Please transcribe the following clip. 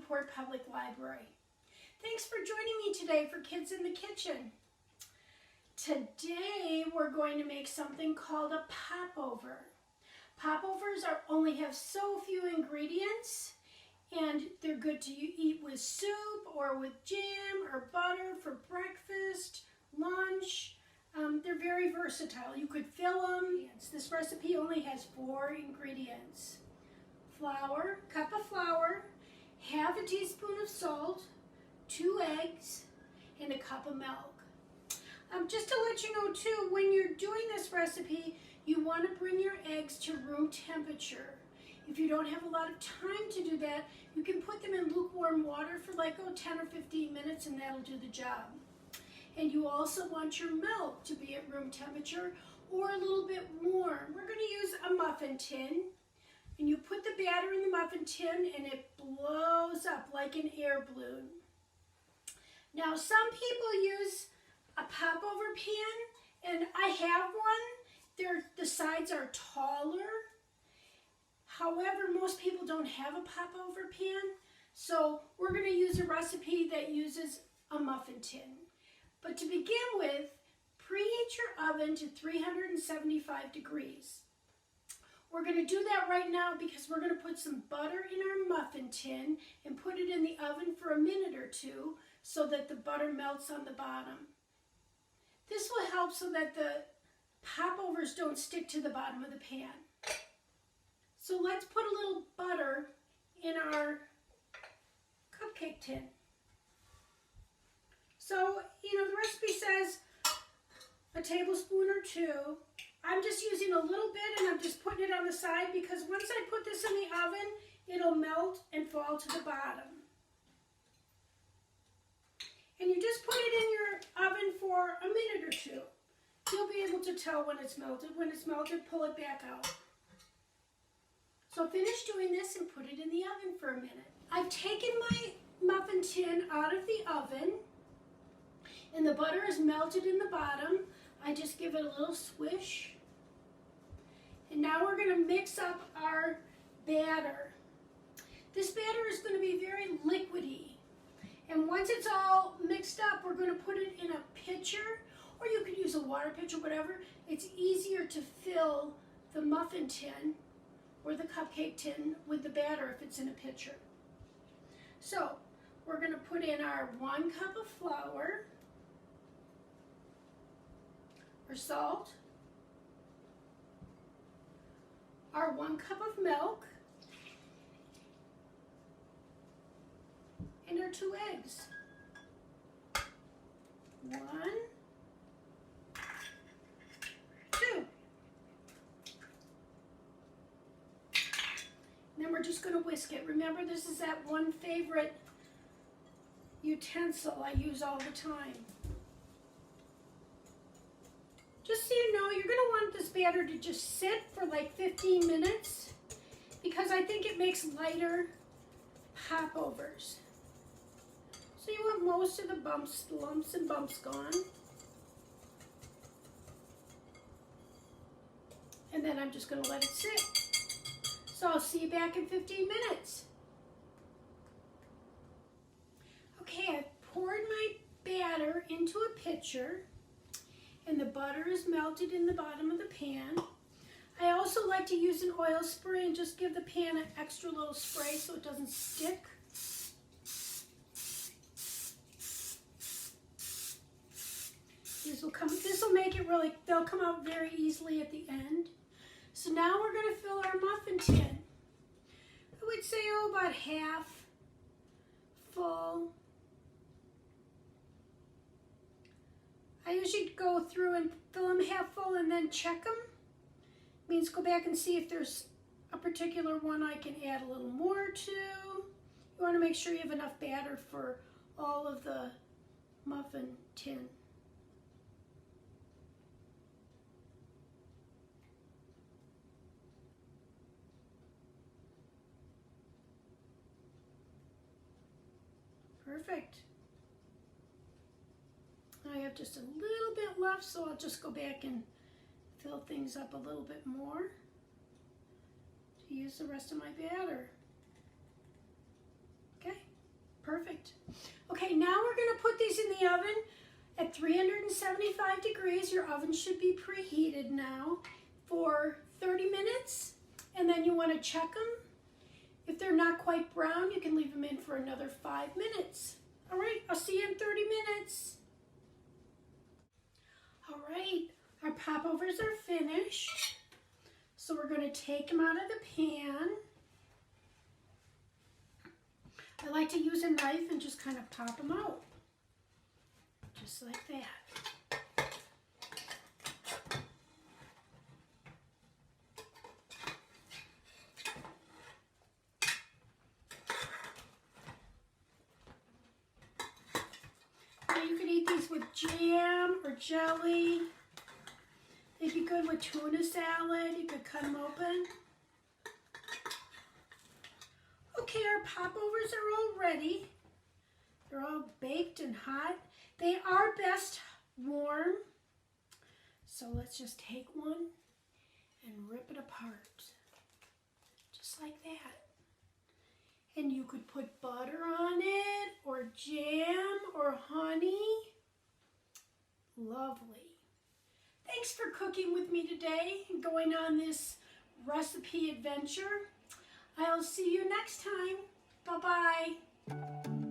Newport Public Library. Thanks for joining me today for Kids in the Kitchen. Today we're going to make something called a popover. Popovers only have so few ingredients, and they're good to eat with soup or with jam or butter for breakfast, lunch. They're very versatile. You could fill them. This recipe only has 4 ingredients. Flour, cup of flour, half a teaspoon of salt, 2 eggs, and a cup of milk. Just to let you know too, when you're doing this recipe, you want to bring your eggs to room temperature. If you don't have a lot of time to do that, you can put them in lukewarm water for like 10 or 15 minutes and that'll do the job. And you also want your milk to be at room temperature or a little bit warm. We're going to use a muffin tin. And you put the batter in the muffin tin and it blows up like an air balloon. Now some people use a popover pan, and I have one. The sides are taller. However, most people don't have a popover pan, so we're going to use a recipe that uses a muffin tin. But to begin with, preheat your oven to 375 degrees. We're going to do that right now because we're going to put some butter in our muffin tin and put it in the oven for a minute or 2 so that the butter melts on the bottom. This will help so that the popovers don't stick to the bottom of the pan. So let's put a little butter in our cupcake tin. So, the recipe says a tablespoon or 2. I'm just using a little bit and I'm just putting it on the side because once I put this in the oven, it'll melt and fall to the bottom. And you just put it in your oven for a minute or 2. You'll be able to tell when it's melted. When it's melted, pull it back out. So finish doing this and put it in the oven for a minute. I've taken my muffin tin out of the oven and the butter is melted in the bottom. I just give it a little swish. And now we're going to mix up our batter. This batter is going to be very liquidy. And once it's all mixed up, we're going to put it in a pitcher, or you could use a water pitcher, whatever. It's easier to fill the muffin tin or the cupcake tin with the batter if it's in a pitcher. So we're going to put in our 1 cup of flour, our salt, our 1 cup of milk, and our 2 eggs. 1, 2. And then we're just going to whisk it. Remember, this is that one favorite utensil I use all the time. Just so you know, you're going to want this batter to just sit for like 15 minutes because I think it makes lighter popovers. So you want most of the lumps and bumps gone. And then I'm just going to let it sit. So I'll see you back in 15 minutes. Okay, I've poured my batter into a pitcher. And the butter is melted in the bottom of the pan. I also like to use an oil spray and just give the pan an extra little spray so it doesn't stick. This will make it really, they'll come out very easily at the end. So now we're going to fill our muffin tin. I would say about half full. I usually go through and fill them half full and then check them. Means go back and see if there's a particular one I can add a little more to. You want to make sure you have enough batter for all of the muffin tin. Perfect. I have just a little bit left, so I'll just go back and fill things up a little bit more to use the rest of my batter. Okay, Perfect. Okay, now we're going to put these in the oven at 375 degrees. Your oven should be preheated now for 30 minutes. And then you want to check them. If they're not quite brown, you can leave them in for another 5 minutes. All right, I'll see you in 30 minutes. All right, our popovers are finished. So we're going to take them out of the pan. I like to use a knife and just kind of pop them out. Just like that. Now you can eat these with jam or jelly. They'd be good with tuna salad. You could cut them open. Okay, our popovers are all ready. They're all baked and hot. They are best warm. So let's just take one and rip it apart. Just like that. And you could put butter on it, or jam, or honey. Lovely. Thanks for cooking with me today and going on this recipe adventure. I'll see you next time. Bye-bye.